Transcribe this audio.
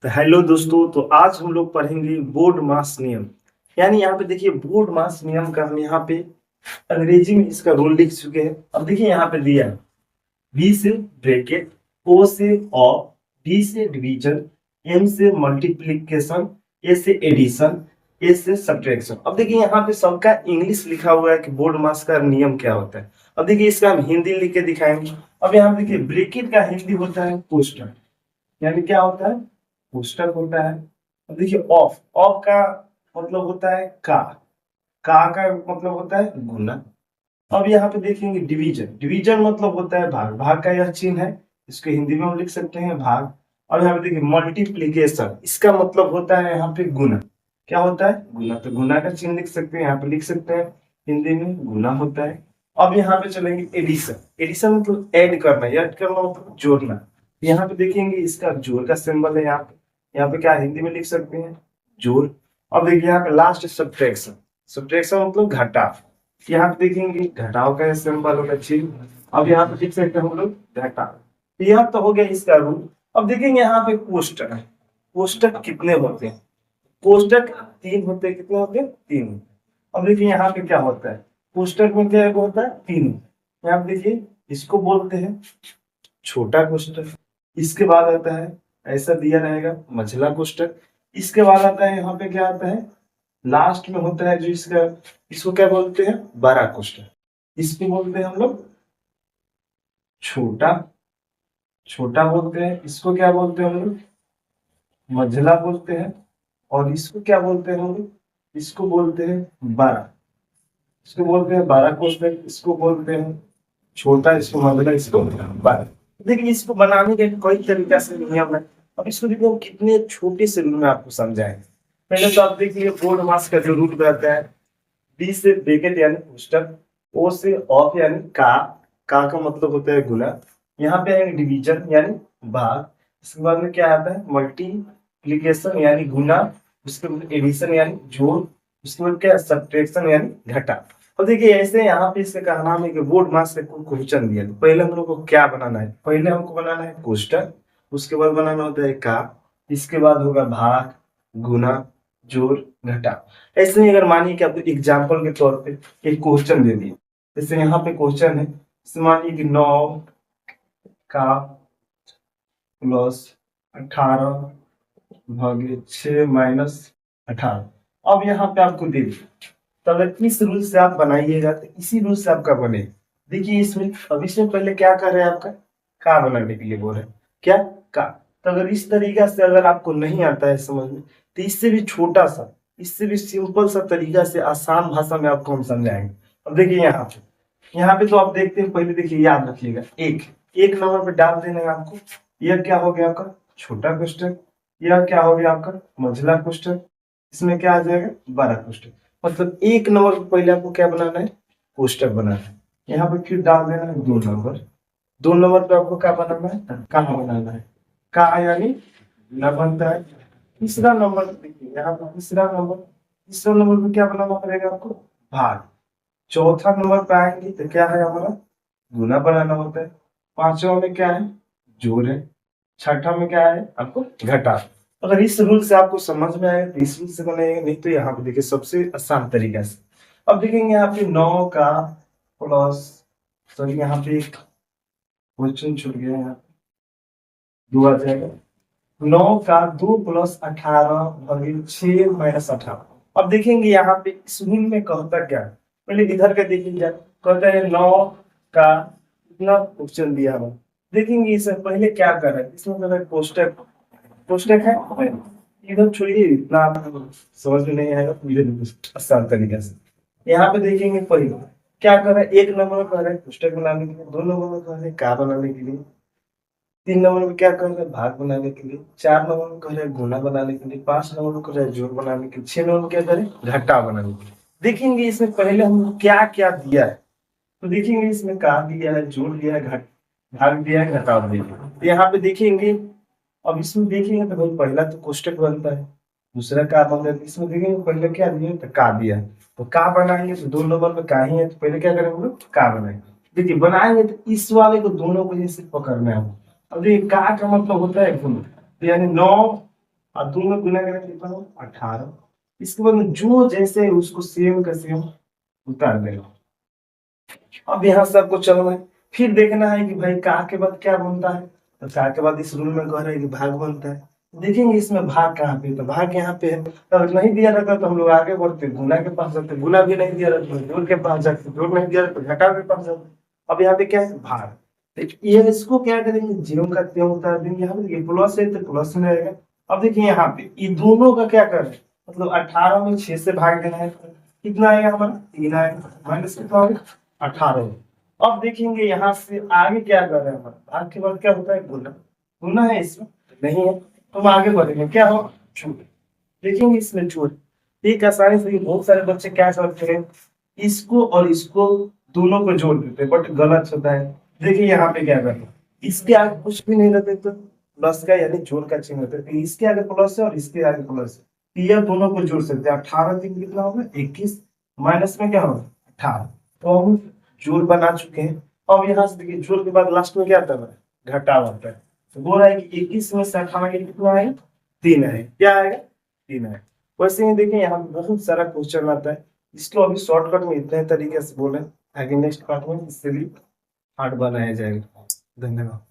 तो हेलो दोस्तों, तो आज हम लोग पढ़ेंगे बोर्ड मास नियम। यानी यहाँ पे देखिए बोर्ड मास नियम का हम यहाँ पे अंग्रेजी में इसका रूल लिख चुके हैं। अब देखिए यहाँ पे दिया है बी से ब्रैकेट, ओ से ऑफ, डी से डिवीजन, एम से मल्टीप्लिकेशन, ए से एडिशन, ए से सब्ट्रैक्शन। अब देखिए यहाँ पे सबका इंग्लिश लिखा हुआ है कि बोर्ड मास का नियम क्या होता है। अब देखिए इसका हम हिंदी लिख के दिखाएंगे। अब यहाँ पे देखिए ब्रैकेट का हिंदी होता है कोष्टक, यानी क्या होता है कोष्टक होता है। अब देखिए ऑफ ऑफ का मतलब होता है का मतलब होता है गुना। अब यहाँ पे देखेंगे डिवीजन, डिवीजन मतलब होता है भाग, भाग का यह चिन्ह है, इसको हिंदी में हम लिख सकते हैं भाग। अब यहाँ पे देखिए मल्टीप्लीकेशन, इसका मतलब होता है यहाँ पे गुना। क्या होता है गुना, तो गुना का चिन्ह लिख सकते हैं, यहाँ पे लिख सकते हैं हिंदी में गुना होता है। अब यहाँ पे चलेंगे एडिशन, एडिशन मतलब ऐड करना, ऐड करना मतलब जोड़ना। यहाँ पे देखेंगे इसका जोड़ का सिंबल है यहाँ पे क्या हिंदी में लिख सकते हैं जोड़। अब देखिए यहाँ पे लास्ट सब्ट्रैक्शन, सब्ट्रैक्शन मतलब घटा। यहाँ पे देखेंगे घटाव का सिंबल होगा चिन्ह। अब यहाँ पे लिख सकते हैं हम लोग घटा। यह तो हो गया इसका रूल। अब देखेंगे यहाँ पे कोष्टक, कोष्टक कितने होते हैं, कोष्टक तीन होते हैं। कितने होते हैं तीन। अब देखिए यहाँ पे क्या होता है कोष्टक में क्या होता है तीन। यहाँ पे देखिए इसको बोलते हैं छोटा कोष्टक, इसके बाद आता है ऐसा दिया रहेगा मझला कोष्टक, इसके बाद आता है यहाँ पे क्या आता है लास्ट में होता है जो इसका, इसको क्या बोलते हैं बड़ा कोष्टक, इसको बोलते हैं हम लोग छोटा, छोटा बोलते हैं। इसको क्या बोलते हैं हम लोग मझला बोलते हैं। और इसको क्या बोलते हैं हम लोग, इसको बोलते हैं बड़ा, इसको बोलते हैं बड़ा कोष्टक, इसको बोलते हैं छोटा, इसको मझला, इसको बड़ा। देखिए इसको बनाने के कई तरीका से नियम है। अब इसको देखिए हम कितने छोटे से रूल में आपको समझाएंगे। पहले तो आप देखिए बोर्ड मास का जो रूल रहता है, बी से ब्रैकेट यानी कोष्टक, ओ से ऑफ यानी का मतलब होता है गुना। यहाँ पे आएंगे डिवीजन यानी भाग, इसके बाद में क्या आता है मल्टीप्लिकेशन यानी गुना, उसके बाद एडिशन यानी जोड़, उसके बाद क्या सब्ट्रैक्शन यानी घटा। और देखिए ऐसे यहाँ पे इसका कहना है कि बोर्ड मास से कोई क्वेश्चन दिया, तो पहले हम लोग को क्या बनाना है, पहले हमको बनाना है कोष्टक, उसके बाद बनाना होता है का, इसके बाद होगा भाग, गुना, जोड़, घटा। ऐसे ही अगर मानिए कि आपको एग्जाम्पल के तौर पे एक क्वेश्चन दे दिए, जैसे यहाँ पे क्वेश्चन है, जैसे मानिए कि 9 का प्लस 18 भागे 6 माइनस 18। अब यहाँ पे आपको दे दिया, तो अगर इस रूल से आप बनाइएगा तो इसी रूल से आपका बने। देखिए इसमें अब इसमें पहले क्या कर रहे हैं आपका का बनाने के लिए बोल रहे हैं क्या का। तो अगर इस तरीका से अगर आपको नहीं आता है समझ में, तो इससे भी छोटा सा, इससे भी सिंपल सा तरीका से आसान भाषा में आपको हम समझाएंगे। अब देखिए यहाँ पे तो आप देखते हैं, पहले देखिए याद रखिएगा एक एक नंबर पे डाल देना है आपको। यह क्या हो गया आपका छोटा कोष्टक, यह क्या हो गया आपका मझला कोष्टक, इसमें क्या आ जाएगा बड़ा कोष्टक। मतलब एक नंबर पे पहले आपको क्या बनाना है कोष्टक बनाना है। यहाँ पे फिर डाल देना है 2 नंबर, 2 नंबर पे आपको क्या बनाना है कहाँ बनाना है का, यानी न बनता है। तीसरा नंबर देखिए यहाँ पे तीसरा नंबर पे क्या बनाना पड़ेगा आपको भाग। चौथा नंबर पे आएंगे तो क्या है हमारा गुना बनाना होता है। पांचवा में क्या है जोड़ है। छठा में क्या है आपको घटा। अगर इस रूल से आपको समझ में आए तो इस रूल से बनेगा, नहीं तो यहाँ पे देखिए सबसे आसान तरीका से। अब देखेंगे यहाँ पे 9 का प्लस, सॉरी यहाँ पे एक क्वेश्चन छूट गया, यहाँ पे 2 आ जाएगा। 9 का 2 प्लस 18 भागिले 6 माइनस 18। अब देखेंगे यहाँ पे इस रूल में कहता क्या है, पहले इधर का देखेंगे, कहता है 9 का इतना क्वेश्चन दिया हुआ। देखेंगे इसमें पहले क्या कर रहा है, इसमें कर रहा है कोष्टक, कोष्टक है इधर छोड़िए, इतना आपको समझ में नहीं आएगा, धीरे धीरे आसान तरीके से। यहाँ पे देखेंगे पहले क्या कर रहा है, एक नंबर में कर रहा है कोष्टक बनाने के लिए, 2 नंबर में कर रहा है का बनाने के लिए, 3 नंबर में क्या कर रहे हैं भाग बनाने के लिए, 4 नंबर में कर रहे हैं गुना बनाने के लिए, 5 नंबर में कर रहे हैं जोड़ बनाने के लिए, 6 नंबर में क्या करें घटा बनाने के लिए। देखेंगे इसमें पहले हम क्या क्या दिया है, तो देखेंगे इसमें का दिया है, जोड़ दिया है, घट भाग दिया है, घटाव दिया है। तो यहाँ पे देखेंगे, अब इसमें देखेंगे तो भाई पहला तो कोष्टक बनता है, दूसरा का बनता है, इसमें देखेंगे पहले क्या दिया है तो का दिया है, तो का बनाएंगे तो 2 नंबर में का ही है, तो पहले क्या करेंगे हम लोग का बनाएंगे। देखिए बनाएंगे तो इस वाले को दोनों को जैसे पकड़ना है। अब देखिए का मतलब होता है गुण, तो यानी 9 और 2 में गुना करें कितना हो 18। इसके बाद में जो जैसे है उसको सेम का सेम उतार देगा। अब यहाँ से आपको चलना है, फिर देखना है कि भाई का के बाद क्या बनता है। तो का के बाद इस रूल में कह रहे हैं कि भाग बनता है। देखेंगे इसमें भाग कहाँ पे, तो भाग यहाँ पे है। अगर नहीं दिया रहता तो हम लोग आगे बढ़ते, गुना के पास जाते, गुना भी नहीं दिया रहता तो जोड़ के पास जाते, जोड़ नहीं दिया रहता तो घटा के पास जाते। अब यहाँ पे क्या है भाग, तो ये इसको क्या करेंगे ज्यों का त्यों उतार देंगे। यहाँ पे प्लस है तो प्लस में रहेगा। अब देखिए यहाँ पे ये दोनों का क्या कर रहे हैं, मतलब 18 में 6 से भाग देना है, कितना आएगा हमारा 3 आएगा, माइनस कितना होगा 18। अब देखेंगे यहाँ से आगे क्या कर रहे हैं हमारा, भाग के बाद क्या होता है गुना, गुना है इसमें नहीं है तो हम आगे बढ़ेंगे, क्या हो जोड़, देखेंगे इसमें जोड़। एक आसानी से बहुत सारे बच्चे क्या करते हैं, इसको और इसको दोनों को जोड़ देते हैं, बट गलत होता है। देखिए यहाँ पे क्या करना, इसके आगे कुछ भी नहीं रहते तो प्लस का यानी जोड़ का चिन्ह होता है, तो इसके आगे प्लस है और इसके आगे प्लस है, तो ये दोनों को जोड़ सकते हैं। 18 तीन कितना होगा 21, माइनस में क्या होगा 18, तो हम जोड़ बना चुके हैं। अब यहाँ से देखिए जोड़ के बाद लास्ट में क्या आता है घटा बनता है, तो बोल रहा है कि 21 में से 18 के कितना आएगा 3 है, क्या आएगा 3 है। वैसे ही देखिए यहाँ पे बहुत सारा क्वेश्चन आता है, इसको अभी शॉर्टकट में इतने तरीके से बोले, आगे नेक्स्ट पार्ट में इससे भी हार्ड बनाया जाएगा। धन्यवाद।